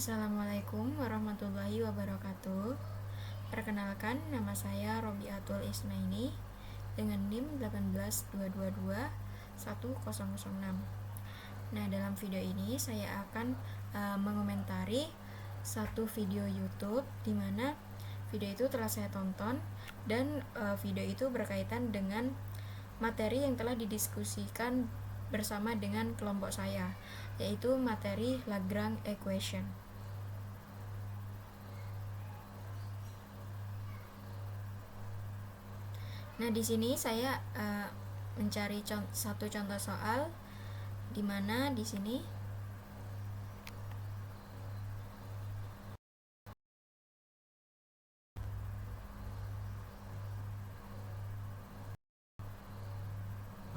Assalamualaikum warahmatullahi wabarakatuh. Perkenalkan, nama saya Robiatul Ismaini dengan NIM 182221006. Nah, dalam video ini saya akan mengomentari satu video YouTube di mana video itu telah saya tonton dan video itu berkaitan dengan materi yang telah didiskusikan bersama dengan kelompok saya, yaitu materi Lagrange equation. Nah, di sini saya mencari satu contoh soal di mana di sini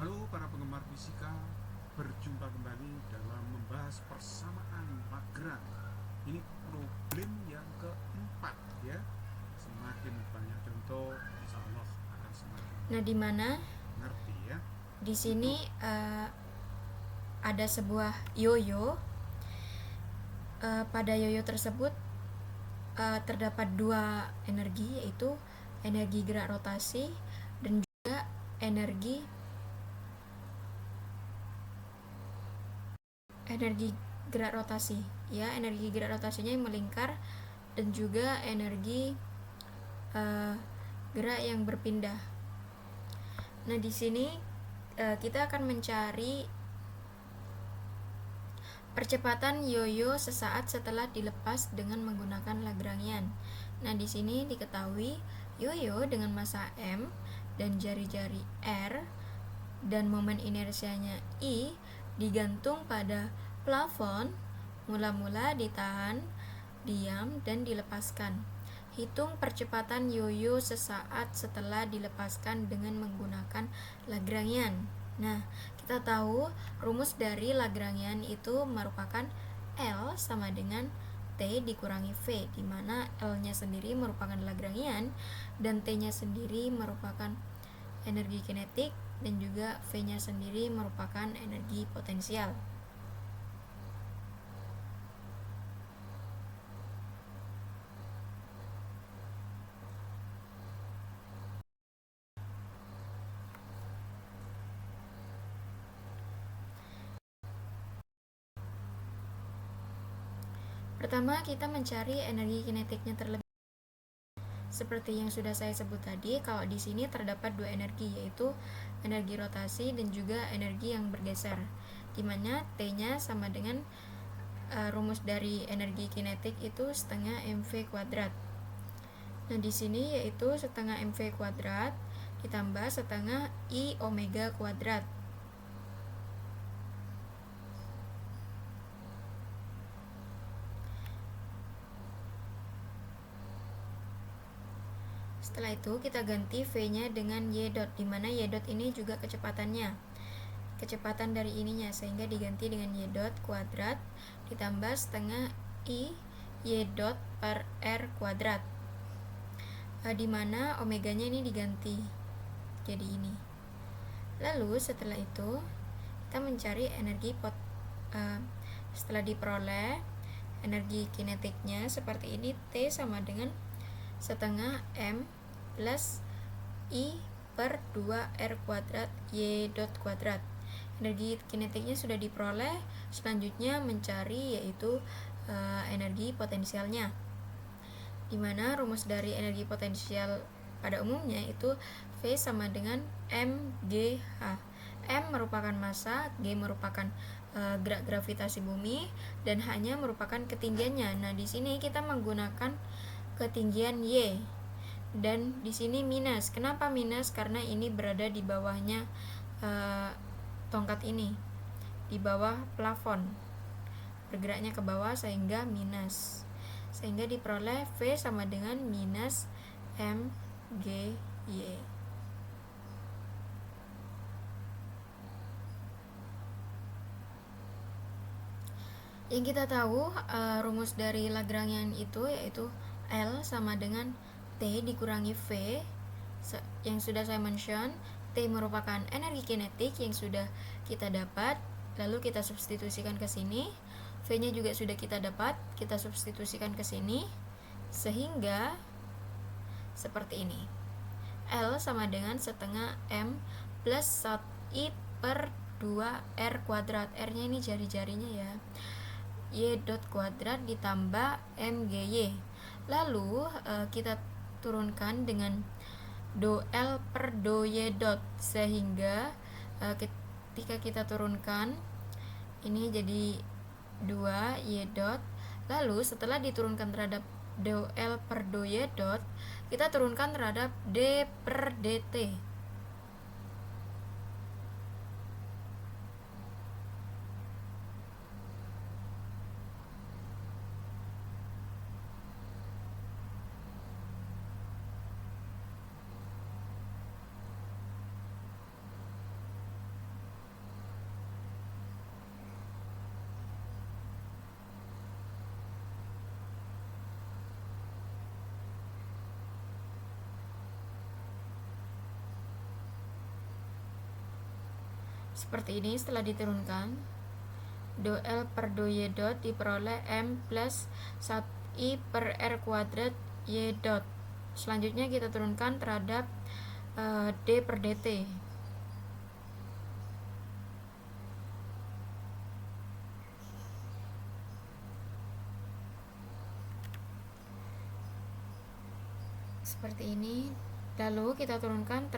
Halo para penggemar fisika, berjumpa kembali dalam membahas persamaan Lagrange. Ini problem yang keempat ya. Semakin banyak contoh, insya Allah akan semakin Nah, di mana ngerti ya. di sini ada sebuah yoyo. Pada yoyo tersebut terdapat dua energi, yaitu energi gerak rotasi dan juga energi gerak rotasi. Ya, energi gerak rotasinya yang melingkar dan juga energi gerak yang berpindah. Nah, di sini kita akan mencari percepatan yoyo sesaat setelah dilepas dengan menggunakan Lagrangian. Nah, di sini diketahui yoyo dengan massa m dan jari-jari r dan momen inersianya I digantung pada plafon, mula-mula ditahan, diam, dan dilepaskan. Hitung percepatan yoyo sesaat setelah dilepaskan dengan menggunakan Lagrangian. Nah, kita tahu rumus dari Lagrangian itu merupakan L sama dengan T dikurangi V, di mana L-nya sendiri merupakan Lagrangian dan T-nya sendiri merupakan energi kinetik dan juga V-nya sendiri merupakan energi potensial. Pertama, kita mencari energi kinetiknya terlebih. Seperti yang sudah saya sebut tadi, kalau di sini terdapat dua energi, yaitu energi rotasi dan juga energi yang bergeser, di mana T-nya sama dengan rumus dari energi kinetik itu setengah mv kuadrat. Nah, di sini yaitu setengah mv kuadrat ditambah setengah I omega kuadrat. Setelah itu kita ganti V-nya dengan Y dot, di mana Y dot ini juga kecepatan dari ininya, sehingga diganti dengan Y dot kuadrat ditambah setengah I Y dot per R kuadrat, di mana omeganya ini diganti jadi ini. Lalu setelah itu kita mencari energi setelah diperoleh energi kinetiknya seperti ini, T sama dengan setengah M plus I per 2R kuadrat Y dot kuadrat. Energi kinetiknya sudah diperoleh, selanjutnya mencari yaitu energi potensialnya, di mana rumus dari energi potensial pada umumnya itu V sama dengan mgh. M merupakan massa, G merupakan gerak gravitasi bumi, dan H-nya merupakan ketinggiannya. Nah, di sini kita menggunakan ketinggian Y, dan di sini minus. Kenapa minus? Karena ini berada di bawahnya tongkat ini, di bawah plafon, bergeraknya ke bawah sehingga minus, sehingga diperoleh V sama dengan minus mgy. Yang kita tahu rumus dari Lagrangian itu yaitu L sama dengan T dikurangi V, yang sudah saya mention. T merupakan energi kinetik yang sudah kita dapat, lalu kita substitusikan ke sini. V-nya juga sudah kita dapat, kita substitusikan ke sini sehingga seperti ini. L sama dengan setengah M plus 1I per 2R kuadrat. R-nya ini jari-jarinya ya. Y dot kuadrat ditambah MGY. Lalu kita turunkan dengan do L per do Y dot, sehingga ketika kita turunkan ini jadi 2 Y dot. Lalu setelah diturunkan terhadap do L per do Y dot, kita turunkan terhadap D per DT. Seperti ini. Setelah diturunkan, do L per do Y dot diperoleh M plus 1I per R kuadrat Y dot. Selanjutnya kita turunkan terhadap D per DT. Seperti ini. Lalu kita turunkan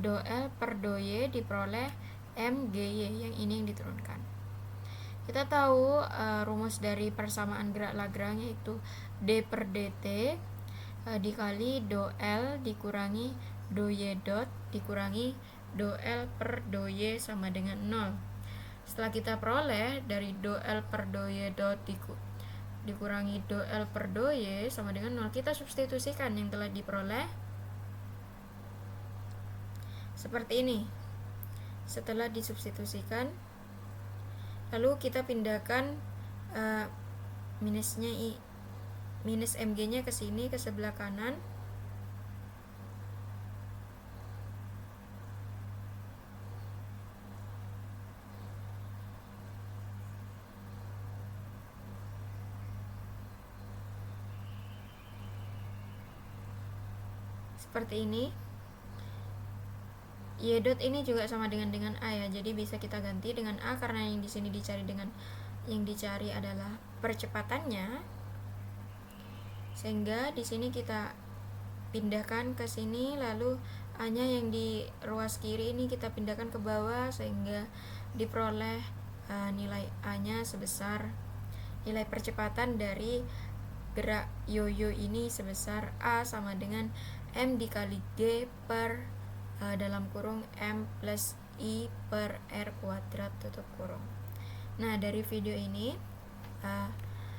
do L per do Y diperoleh MGY, yang ini yang diturunkan. Kita tahu rumus dari persamaan gerak Lagrange yaitu D per DT dikali do L dikurangi do Y dot dikurangi do L per do Y sama dengan 0. Setelah kita peroleh dari do L per do Y dot dikurangi do L per do Y sama dengan 0, kita substitusikan yang telah diperoleh seperti ini. Setelah disubstitusikan, lalu kita pindahkan minus MG-nya ke sini, ke sebelah kanan. Seperti ini. Y dot ini juga sama dengan A ya. Jadi bisa kita ganti dengan A karena yang di sini dicari adalah percepatannya. Sehingga di sini kita pindahkan ke sini, lalu A-nya yang di ruas kiri ini kita pindahkan ke bawah sehingga diperoleh nilai A-nya sebesar nilai percepatan dari gerak yoyo ini sebesar A sama dengan M dikali G per dalam kurung M plus I per R kuadrat tutup kurung. Nah, dari video ini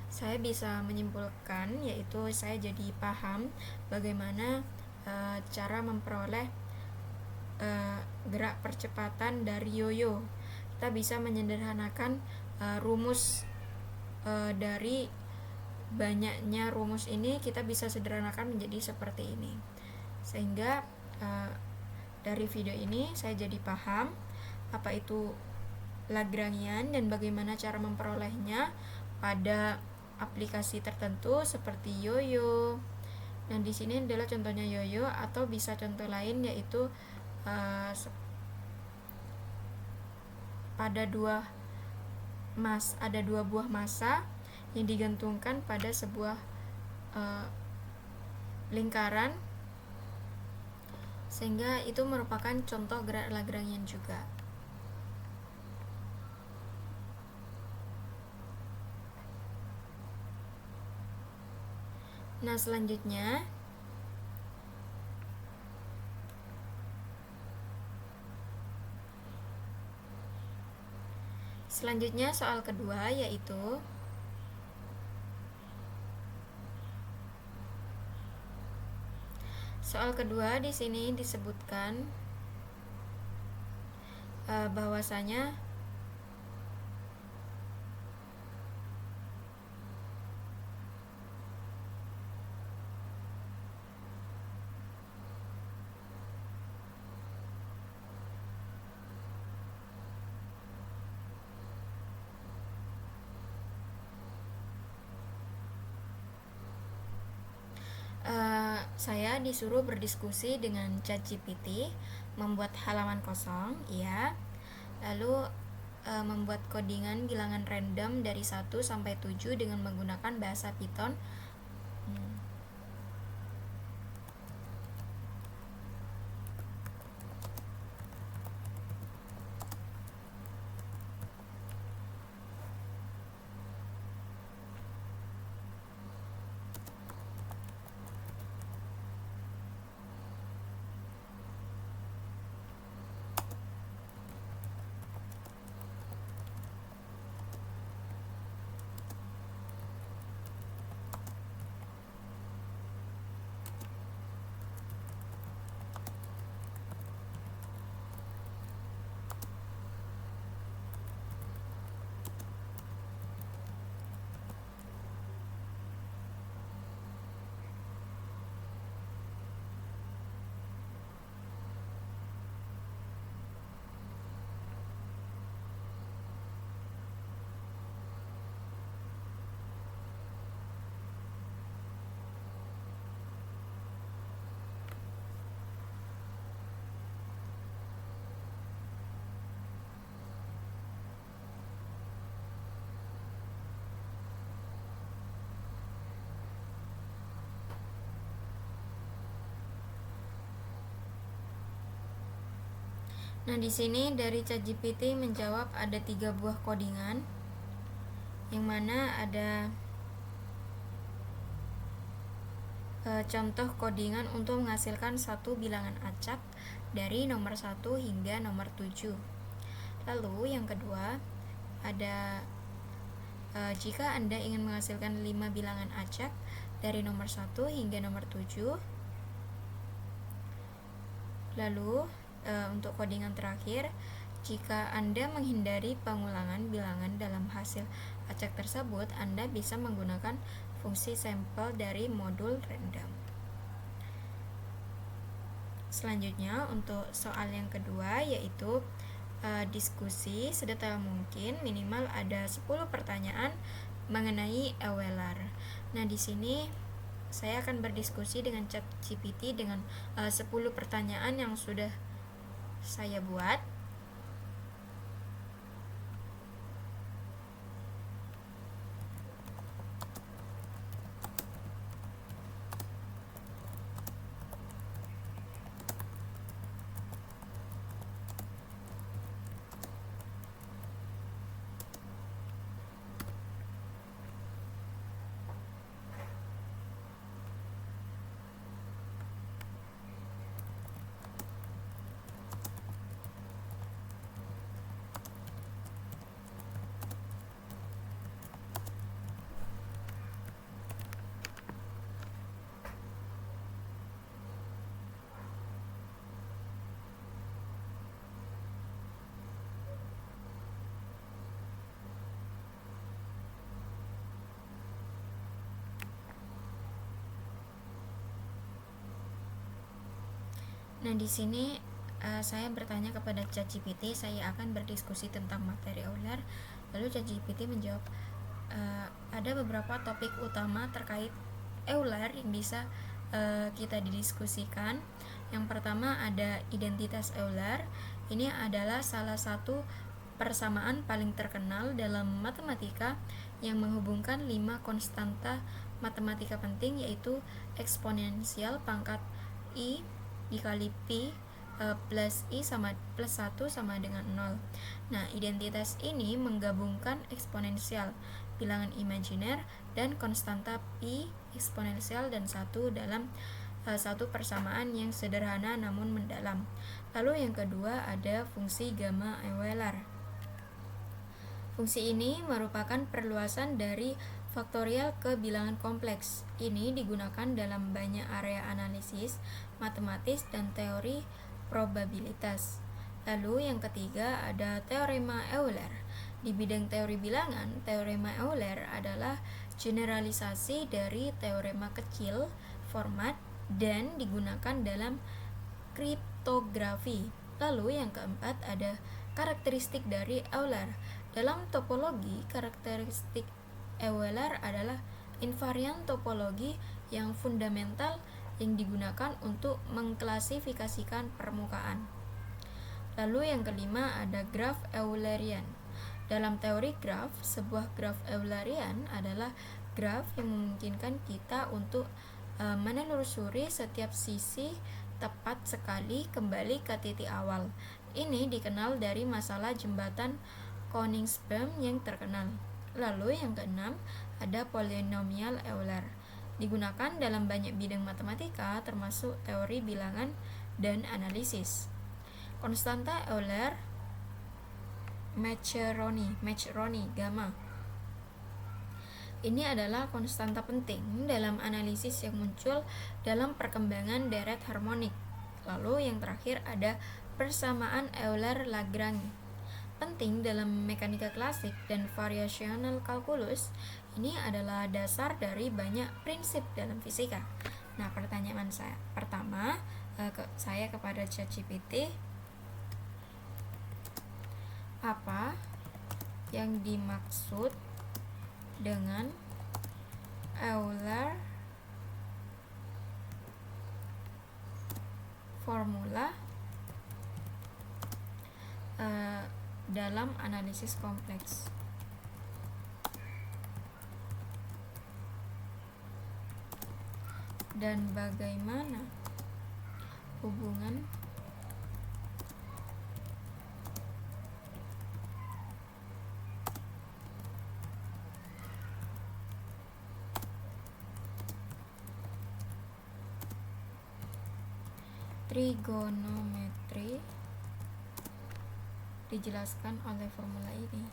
saya bisa menyimpulkan, yaitu saya jadi paham bagaimana cara memperoleh gerak percepatan dari yoyo. Kita bisa menyederhanakan rumus dari banyaknya rumus ini, kita bisa sederhanakan menjadi seperti ini. Sehingga dari video ini saya jadi paham apa itu Lagrangian dan bagaimana cara memperolehnya pada aplikasi tertentu seperti yoyo. Dan di sini adalah contohnya yoyo, atau bisa contoh lain yaitu ada dua buah massa yang digantungkan pada sebuah lingkaran, sehingga itu merupakan contoh gerak Lagrangian juga. Nah, selanjutnya soal kedua, yaitu soal kedua di sini disebutkan bahwasanya Saya disuruh berdiskusi dengan ChatGPT, membuat halaman kosong, ya. Lalu membuat codingan bilangan random dari 1 sampai 7 dengan menggunakan bahasa Python. Nah, di sini dari ChatGPT menjawab ada 3 buah codingan, yang mana ada contoh codingan untuk menghasilkan satu bilangan acak dari nomor 1 hingga nomor 7. Lalu yang kedua ada jika Anda ingin menghasilkan 5 bilangan acak dari nomor 1 hingga nomor 7. Lalu untuk codingan terakhir, jika Anda menghindari pengulangan bilangan dalam hasil acak tersebut, Anda bisa menggunakan fungsi sampel dari modul random. Selanjutnya untuk soal yang kedua, yaitu diskusi sedetail mungkin, minimal ada 10 pertanyaan mengenai EULAR. Nah, di sini saya akan berdiskusi dengan ChatGPT dengan 10 pertanyaan yang sudah saya buat. Nah, di sini saya bertanya kepada ChatGPT, saya akan berdiskusi tentang materi EULAR. Lalu ChatGPT menjawab, ada beberapa topik utama terkait EULAR yang bisa kita didiskusikan. Yang pertama ada identitas EULAR. Ini adalah salah satu persamaan paling terkenal dalam matematika yang menghubungkan 5 konstanta matematika penting, yaitu eksponensial pangkat I dikali Pi plus I sama plus 1 sama dengan 0. Nah, identitas ini menggabungkan eksponensial, bilangan imajiner, dan konstanta Pi, eksponensial, dan 1 dalam satu persamaan yang sederhana namun mendalam. Lalu yang kedua ada fungsi gamma EULAR. Fungsi ini merupakan perluasan dari faktorial ke bilangan kompleks. Ini digunakan dalam banyak area analisis matematis dan teori probabilitas. Lalu yang ketiga ada teorema EULAR. Di bidang teori bilangan, teorema EULAR adalah generalisasi dari teorema kecil format dan digunakan dalam kriptografi. Lalu yang keempat ada karakteristik dari EULAR. Dalam topologi, karakteristik EULAR adalah invarian topologi yang fundamental yang digunakan untuk mengklasifikasikan permukaan. Lalu yang kelima ada graf Eulerian. Dalam teori graf, sebuah graf Eulerian adalah graf yang memungkinkan kita untuk menelusuri setiap sisi tepat sekali kembali ke titik awal. Ini dikenal dari masalah jembatan Koningsberg yang terkenal. Lalu yang keenam ada polinomial Euler. Digunakan dalam banyak bidang matematika termasuk teori bilangan dan analisis. Konstanta Euler Maccheroni gamma. Ini adalah konstanta penting dalam analisis yang muncul dalam perkembangan deret harmonik. Lalu yang terakhir ada persamaan Euler-Lagrange. Penting dalam mekanika klasik dan variasional kalkulus. Ini adalah dasar dari banyak prinsip dalam fisika. Nah, pertanyaan saya pertama saya kepada ChatGPT, apa yang dimaksud dengan Euler formula dalam analisis kompleks? Dan bagaimana hubungan trigonometri dijelaskan oleh formula ini?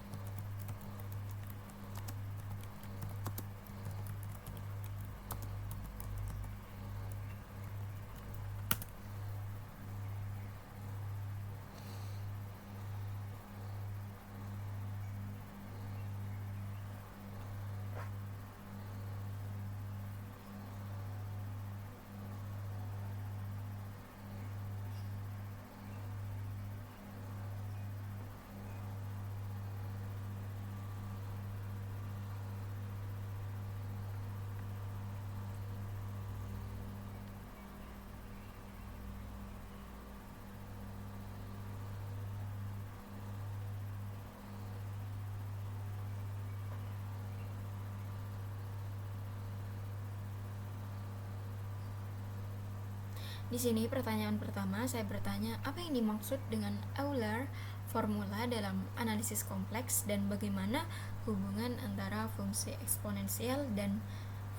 Di sini pertanyaan pertama saya bertanya, apa yang dimaksud dengan Euler formula dalam analisis kompleks dan bagaimana hubungan antara fungsi eksponensial dan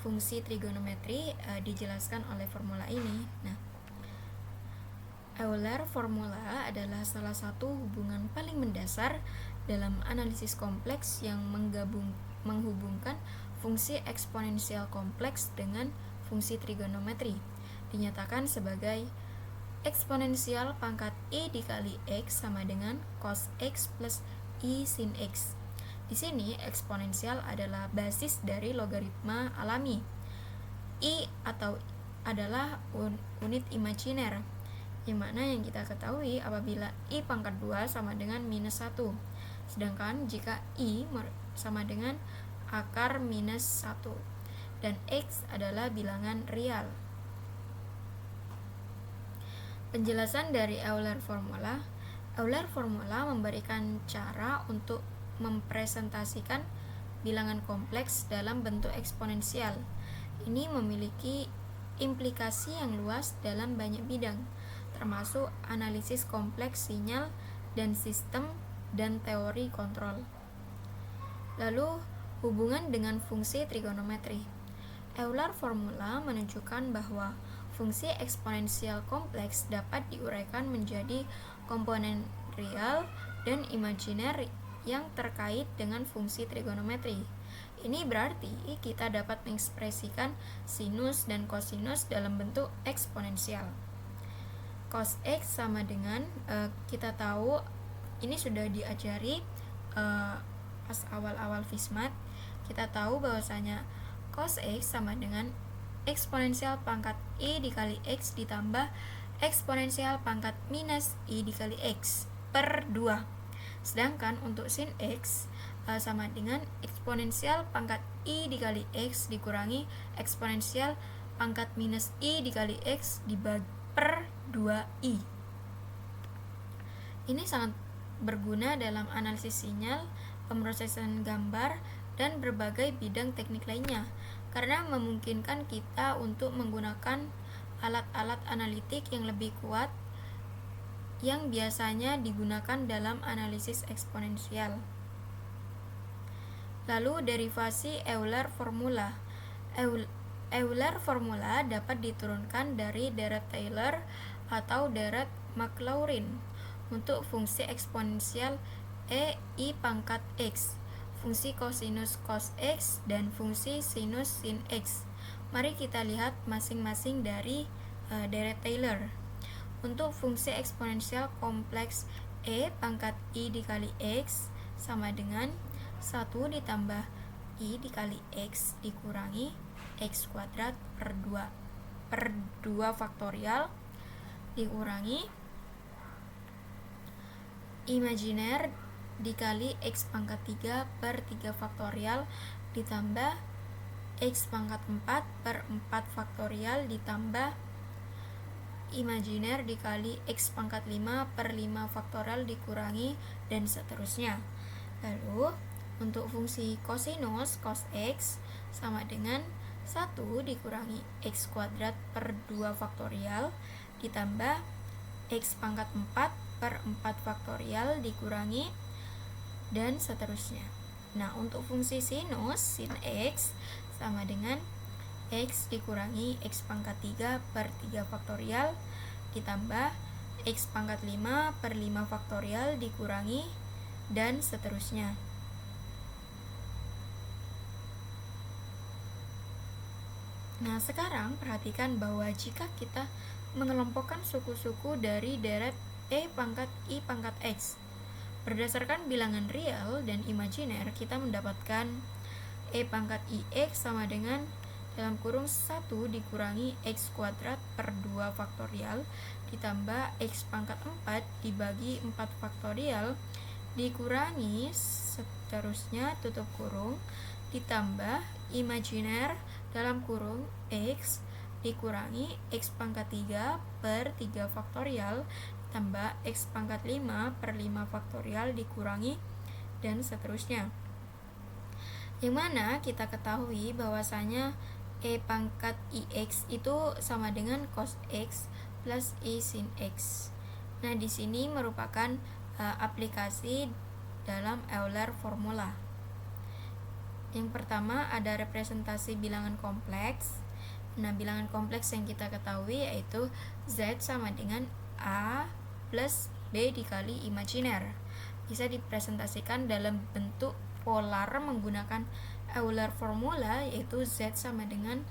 fungsi trigonometri dijelaskan oleh formula ini. Nah, Euler formula adalah salah satu hubungan paling mendasar dalam analisis kompleks yang menghubungkan fungsi eksponensial kompleks dengan fungsi trigonometri. Dinyatakan sebagai eksponensial pangkat i dikali x sama dengan cos x plus i sin x. Di sini eksponensial adalah basis dari logaritma alami. I atau adalah unit imajiner, yang mana yang kita ketahui apabila i pangkat 2 sama dengan minus 1. Sedangkan jika i sama dengan akar minus 1 dan x adalah bilangan real. Penjelasan dari Euler formula. Euler formula memberikan cara untuk mempresentasikan bilangan kompleks dalam bentuk eksponensial. Ini memiliki implikasi yang luas dalam banyak bidang, termasuk analisis kompleks sinyal dan sistem dan teori kontrol. Lalu, hubungan dengan fungsi trigonometri. Euler formula menunjukkan bahwa fungsi eksponensial kompleks dapat diuraikan menjadi komponen real dan imajiner yang terkait dengan fungsi trigonometri. Ini berarti kita dapat mengekspresikan sinus dan kosinus dalam bentuk eksponensial. Cos x sama dengan kita tahu ini sudah diajari pas awal-awal FISMAT. Kita tahu bahwasanya cos x sama dengan eksponensial pangkat i dikali x ditambah eksponensial pangkat minus i dikali x per 2. Sedangkan untuk sin x sama dengan eksponensial pangkat i dikali x dikurangi eksponensial pangkat minus I dikali X dibagi per 2I. Ini sangat berguna dalam analisis sinyal, pemrosesan gambar, dan berbagai bidang teknik lainnya, karena memungkinkan kita untuk menggunakan alat-alat analitik yang lebih kuat yang biasanya digunakan dalam analisis eksponensial. Lalu derivasi Euler formula. Euler formula dapat diturunkan dari deret Taylor atau deret Maclaurin untuk fungsi eksponensial I pangkat X, fungsi kosinus cos X, dan fungsi sinus sin X. Mari kita lihat masing-masing dari deret Taylor. Untuk fungsi eksponensial kompleks pangkat I dikali X sama dengan 1 ditambah I dikali X dikurangi X kuadrat per 2 faktorial dikurangi imajiner dikali X pangkat 3 per 3 faktorial ditambah X pangkat 4 per 4 faktorial ditambah imajiner dikali X pangkat 5 per 5 faktorial dikurangi dan seterusnya. Lalu untuk fungsi kosinus cos X sama dengan 1 dikurangi X kuadrat per 2 faktorial ditambah X pangkat 4 per 4 faktorial dikurangi dan seterusnya. Nah, untuk fungsi sinus sin X sama dengan X dikurangi X pangkat 3 per 3 faktorial ditambah X pangkat 5 per 5 faktorial dikurangi dan seterusnya. Nah, sekarang perhatikan bahwa jika kita mengelompokkan suku-suku dari deret pangkat I pangkat X berdasarkan bilangan real dan imajiner, kita mendapatkan pangkat IX sama dengan dalam kurung 1 dikurangi X kuadrat per 2 faktorial ditambah X pangkat 4 dibagi 4 faktorial dikurangi seterusnya tutup kurung ditambah imajiner dalam kurung X dikurangi X pangkat 3 per 3 faktorial tambah X pangkat 5 per 5 faktorial dikurangi dan seterusnya. Yang mana kita ketahui bahwasanya pangkat IX itu sama dengan cos X plus I sin X. Nah, di sini merupakan aplikasi dalam Euler formula. Yang pertama ada representasi bilangan kompleks. Nah, bilangan kompleks yang kita ketahui yaitu Z sama dengan A plus B dikali imajiner. Bisa dipresentasikan dalam bentuk polar menggunakan Euler formula, yaitu Z sama dengan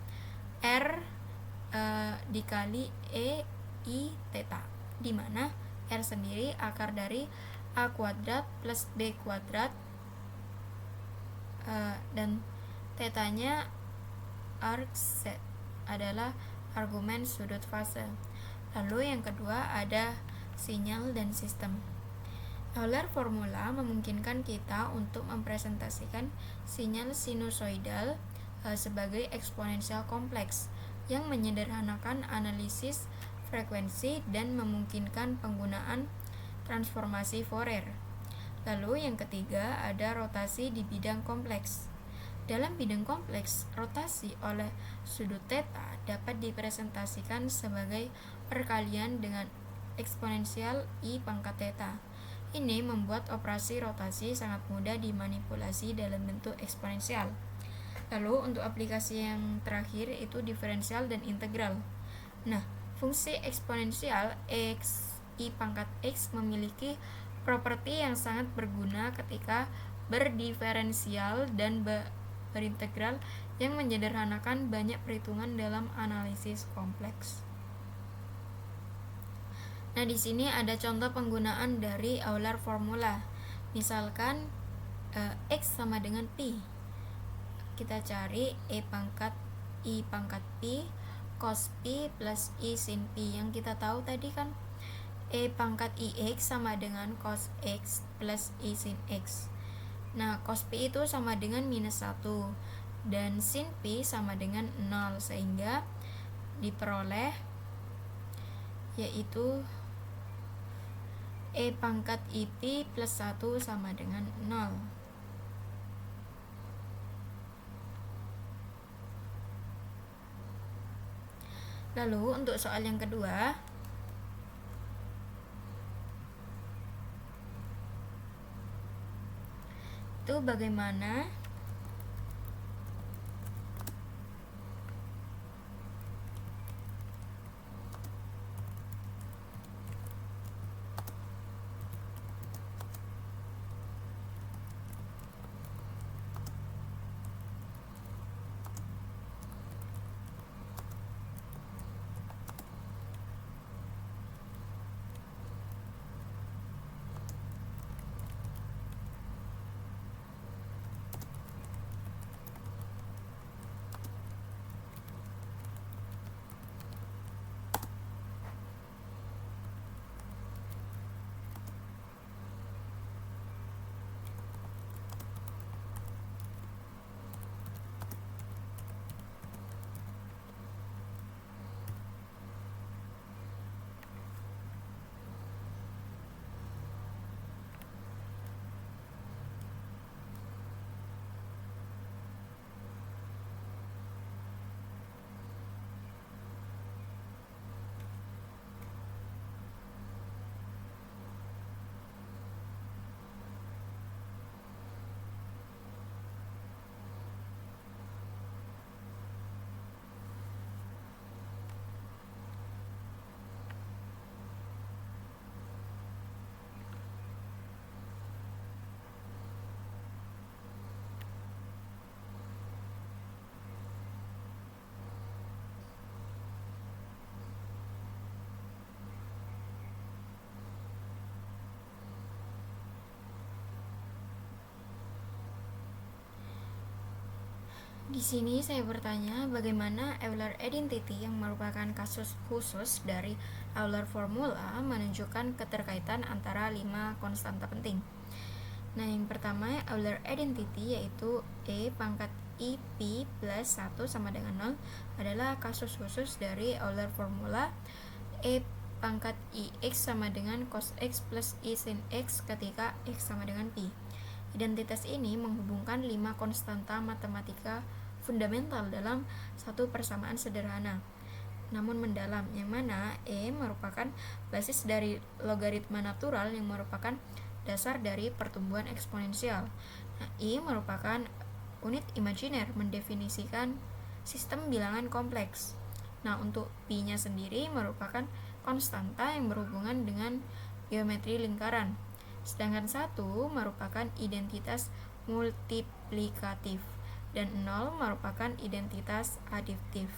R dikali I theta, di mana R sendiri akar dari A kuadrat plus B kuadrat dan tetanya arc Z adalah argumen sudut fase. Lalu yang kedua ada sinyal dan sistem. Euler formula memungkinkan kita untuk mempresentasikan sinyal sinusoidal sebagai eksponensial kompleks yang menyederhanakan analisis frekuensi dan memungkinkan penggunaan transformasi Fourier. Lalu yang ketiga ada rotasi di bidang kompleks. Dalam bidang kompleks, rotasi oleh sudut theta dapat dipresentasikan sebagai perkalian dengan eksponensial I pangkat theta. Ini membuat operasi rotasi sangat mudah dimanipulasi dalam bentuk eksponensial. Lalu untuk aplikasi yang terakhir itu diferensial dan integral. Nah, fungsi eksponensial X I pangkat X memiliki properti yang sangat berguna ketika berdiferensial dan berintegral yang menyederhanakan banyak perhitungan dalam analisis kompleks. Nah, di sini ada contoh penggunaan dari Euler formula. Misalkan X sama dengan Pi. Kita cari pangkat I pangkat Pi cos Pi plus I sin Pi. Yang kita tahu tadi kan pangkat IX sama dengan cos X plus I sin X. Nah, cos Pi itu sama dengan minus 1 dan sin Pi sama dengan 0, sehingga diperoleh, yaitu E pangkat IP plus 1 sama dengan 0. Lalu untuk soal yang kedua, itu bagaimana di sini saya bertanya bagaimana Euler identity yang merupakan kasus khusus dari Euler formula menunjukkan keterkaitan antara 5 konstanta penting. Nah, yang pertama Euler identity yaitu E pangkat IP plus 1 sama dengan 0 adalah kasus khusus dari Euler formula E pangkat IX sama dengan cos X plus I sin X ketika X sama dengan Pi. Identitas ini menghubungkan 5 konstanta matematika fundamental dalam satu persamaan sederhana namun mendalam, yang mana E merupakan basis dari logaritma natural yang merupakan dasar dari pertumbuhan eksponensial. Nah, I merupakan unit imajiner mendefinisikan sistem bilangan kompleks. Nah, untuk Pi-nya sendiri merupakan konstanta yang berhubungan dengan geometri lingkaran. Sedangkan 1 merupakan identitas multiplikatif dan 0 merupakan identitas adiktif.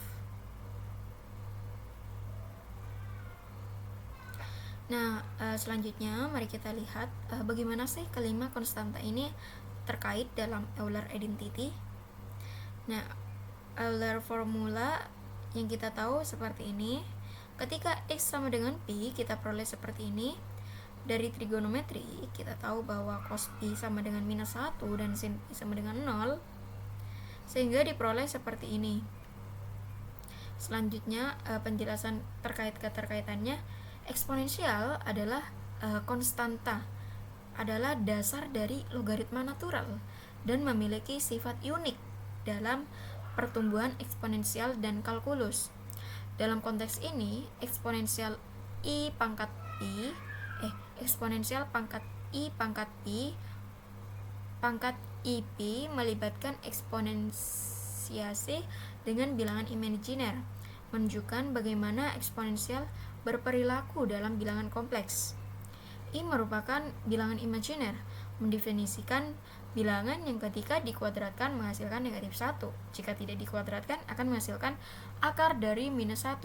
Nah, selanjutnya mari kita lihat bagaimana sih kelima konstanta ini terkait dalam Euler identity. Nah, Euler formula yang kita tahu seperti ini. Ketika X sama dengan Pi, kita peroleh seperti ini. Dari trigonometri, kita tahu bahwa cos Pi sama dengan minus 1 dan sin Pi sama dengan 0. Sehingga diperoleh seperti ini. Selanjutnya penjelasan terkait keterkaitannya, eksponensial adalah konstanta, adalah dasar dari logaritma natural dan memiliki sifat unik dalam pertumbuhan eksponensial dan kalkulus. Dalam konteks ini, eksponensial I pangkat Pi eksponensial pangkat I pangkat Pi pangkat IP melibatkan eksponensiasi dengan bilangan imajiner, menunjukkan bagaimana eksponensial berperilaku dalam bilangan kompleks. I merupakan bilangan imajiner, mendefinisikan bilangan yang ketika dikuadratkan menghasilkan negatif 1. Jika tidak dikuadratkan akan menghasilkan akar dari minus 1.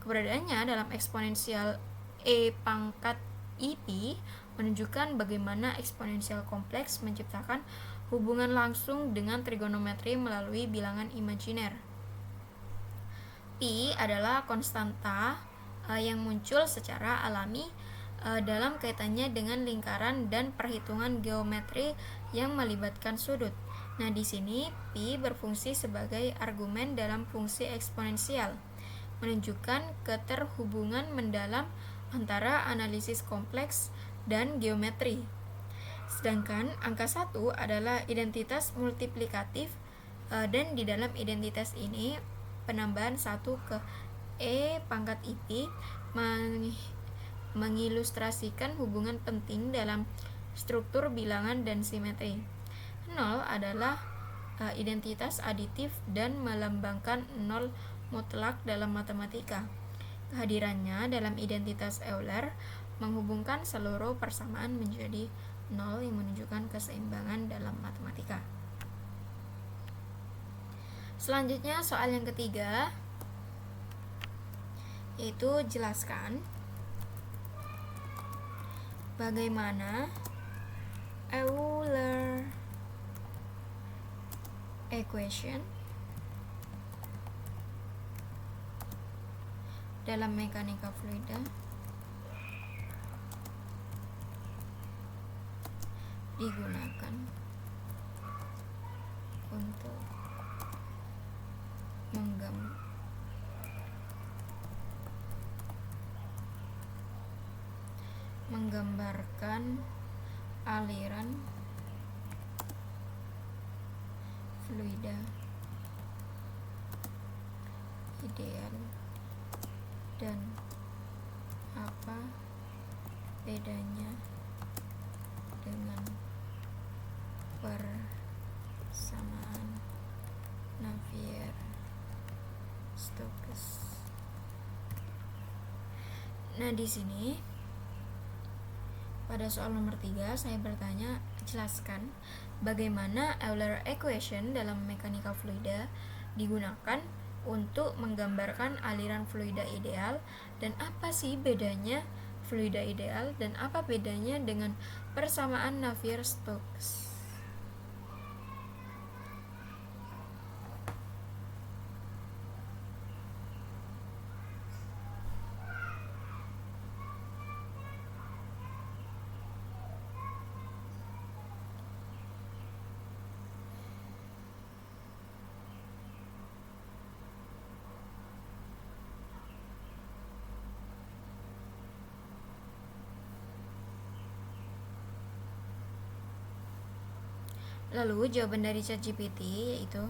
Keberadaannya dalam eksponensial E pangkat IP menunjukkan bagaimana eksponensial kompleks menciptakan hubungan langsung dengan trigonometri melalui bilangan imajiner. Pi adalah konstanta yang muncul secara alami dalam kaitannya dengan lingkaran dan perhitungan geometri yang melibatkan sudut. Nah, di sini Pi berfungsi sebagai argumen dalam fungsi eksponensial, menunjukkan keterhubungan mendalam antara analisis kompleks dan geometri. Sedangkan angka 1 adalah identitas multiplikatif, dan di dalam identitas ini penambahan 1 ke E pangkat IP mengilustrasikan hubungan penting dalam struktur bilangan dan simetri. 0 adalah identitas aditif dan melambangkan nol mutlak dalam matematika. Kehadirannya dalam identitas Euler menghubungkan seluruh persamaan menjadi nol yang menunjukkan keseimbangan dalam matematika. Selanjutnya soal yang ketiga, yaitu jelaskan bagaimana Euler equation dalam mekanika fluida digunakan untuk menggambarkan aliran fluida ideal dan apa bedanya dengan persamaan Navier-Stokes. Nah, di sini pada soal nomor 3 saya bertanya, jelaskan bagaimana Euler equation dalam mekanika fluida digunakan untuk menggambarkan aliran fluida ideal dan apa sih bedanya fluida ideal dan apa bedanya dengan persamaan Navier-Stokes. Lalu jawaban dari ChatGPT yaitu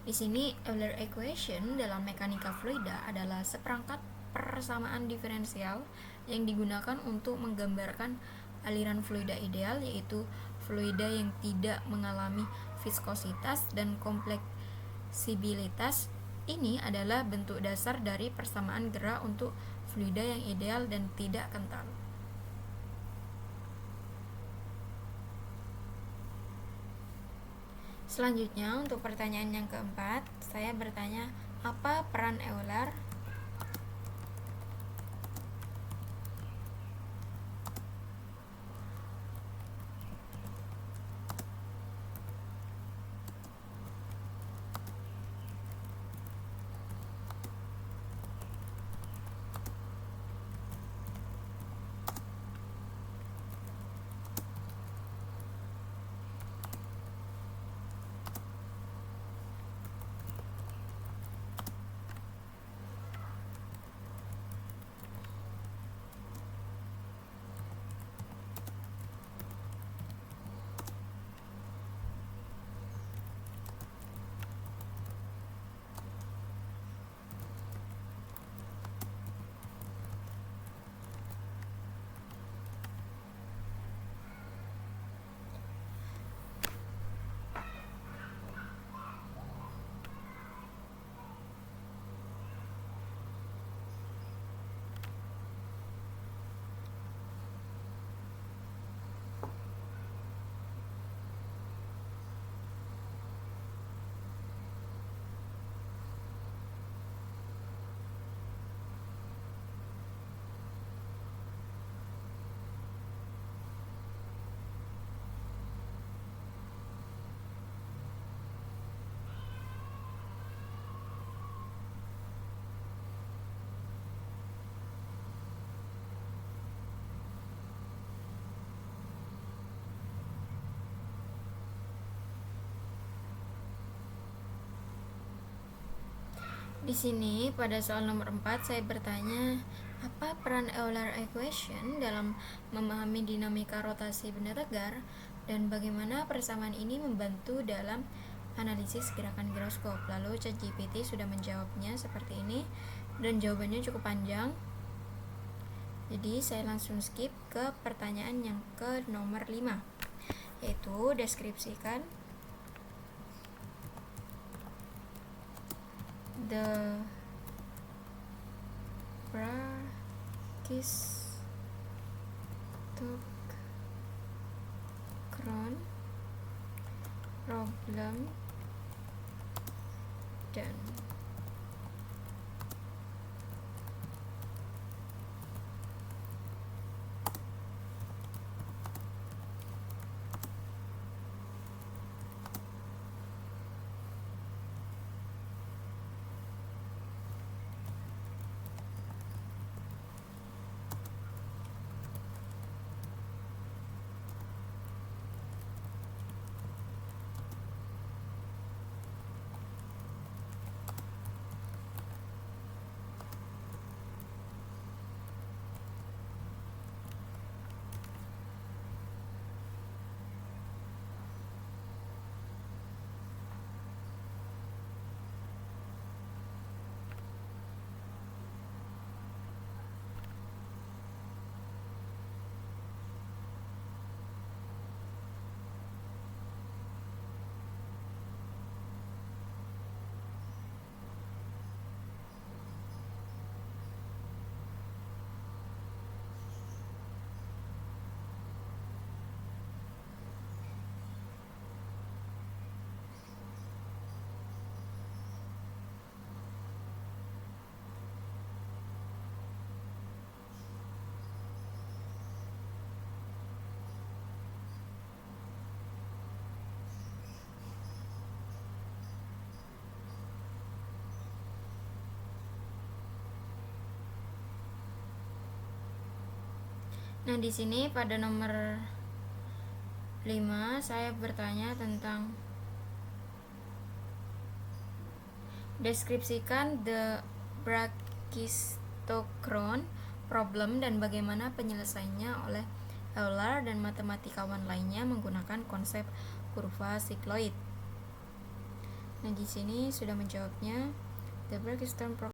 di sini Euler equation dalam mekanika fluida adalah seperangkat persamaan diferensial yang digunakan untuk menggambarkan aliran fluida ideal, yaitu fluida yang tidak mengalami viskositas dan kompleksibilitas. Ini adalah bentuk dasar dari persamaan gerak untuk fluida yang ideal dan tidak kental. Selanjutnya, untuk pertanyaan yang keempat, saya bertanya, apa peran Euler Di sini pada soal nomor 4 saya bertanya, apa peran Euler equation dalam memahami dinamika rotasi benda tegar dan bagaimana persamaan ini membantu dalam analisis gerakan giroskop. Lalu ChatGPT sudah menjawabnya seperti ini dan jawabannya cukup panjang. Jadi saya langsung skip ke pertanyaan yang ke nomor 5, yaitu deskripsikan the Brachistochrone problem dan Nah, di sini pada nomor 5 saya bertanya tentang deskripsikan the Brachistochrone problem dan bagaimana penyelesaiannya oleh Euler dan matematikawan lainnya menggunakan konsep kurva sikloid. Nah, di sini sudah menjawabnya. The Brachistochrone